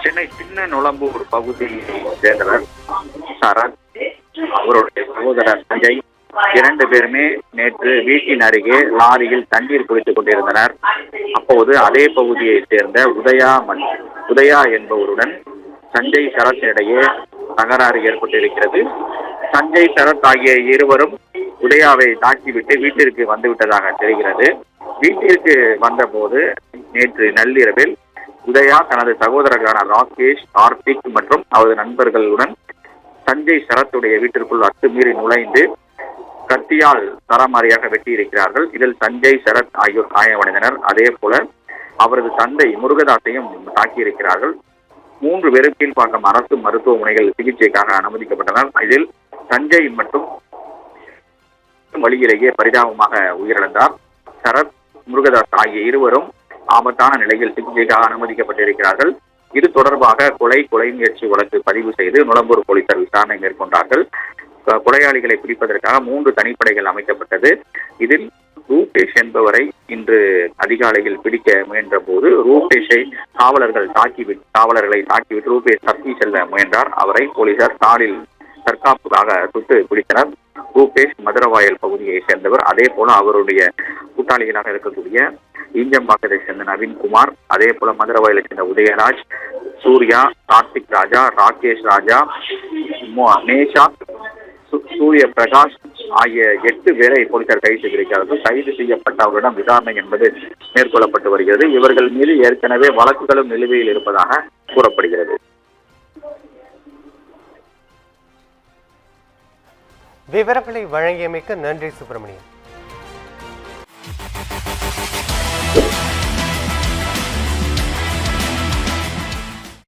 சென்னை சின்ன நுளம்பூர் பகுதியை சேர்ந்தவர் சரத், அவருடைய சகோதரர் சஞ்சய், 2 பேருமே நேற்று வீட்டின் அருகே லாரியில் தண்ணீர் குடித்துக் கொண்டிருந்தனர். அப்போது அதே பகுதியை சேர்ந்த உதயா என்பவருடன் சஞ்சய் சரத் இடையே தகராறு ஏற்பட்டிருக்கிறது. சஞ்சய் சரத் ஆகிய இருவரும் உதயாவை தாக்கிவிட்டு வீட்டிற்கு வந்துவிட்டதாக தெரிகிறது. வீட்டிற்கு வந்தபோது நேற்று நள்ளிரவில் உதயா தனது சகோதரர்களான ராகேஷ், கார்த்திக் மற்றும் அவரது நண்பர்களுடன் சஞ்சய் சரத்துடைய வீட்டிற்குள் அத்துமீறி நுழைந்து கத்தியால் தரமாரியாக வெட்டியிருக்கிறார்கள். இதில் சஞ்சய் சரத் ஆகியோர் காயமடைந்தனர். அதே போல அவரது தந்தை முருகதாசையும் தாக்கியிருக்கிறார்கள். 3 பேரும் கீழ்ப்பாக்கம் அரசு மருத்துவமனைகள் சிகிச்சைக்காக அனுமதிக்கப்பட்டனர். இதில் சஞ்சய் மற்றும் வழியிலேயே பரிதாபமாக உயிரிழந்தார். சரத், முருகதாஸ் ஆகிய இருவரும் ஆபத்தான நிலையில் சிகிச்சைக்காக அனுமதிக்கப்பட்டிருக்கிறார்கள். இது தொடர்பாக கொலை முயற்சி வழக்கு பதிவு செய்து நுளம்பூர் போலீசார் விசாரணை மேற்கொண்டார்கள். கொலையாளிகளை பிடிப்பதற்காக 3 தனிப்படைகள் அமைக்கப்பட்டது. இதில் ரூபேஷ் என்பவரை இன்று அதிகாலையில் பிடிக்க முயன்ற போது ரூபேஷை காவலர்களை தாக்கிவிட்டு ரூபேஷ் தப்பி செல்ல முயன்றார். அவரை போலீசார் காலில் தற்காப்புக்காக சுட்டு பிடித்தனர். ரூபேஷ் மதுரவாயல் பகுதியை சேர்ந்தவர். அதே போல அவருடைய கூட்டாளிகளாக இருக்கக்கூடிய ஈஞ்சம்பாக்கத்தை சேர்ந்த நவீன்குமார், அதே போல மதுரவாயலை சேர்ந்த உதயராஜ், சூர்யா, கார்த்திக் ராஜா, ராகேஷ் ராஜா, நேஷா, சூரிய பிரகாஷ் ஆகிய 8 பேரை போலீசார் கைது செய்திருக்கிறார்கள். கைது செய்யப்பட்டவர்களிடம் விசாரணை என்பது மேற்கொள்ளப்பட்டு வருகிறது. இவர்கள் மீது ஏற்கனவே வழக்குகளும் நிலுவையில் இருப்பதாக கூறப்படுகிறது. விவரங்களை வழங்கியமைக்கு நன்றி சுப்பிரமணியன்.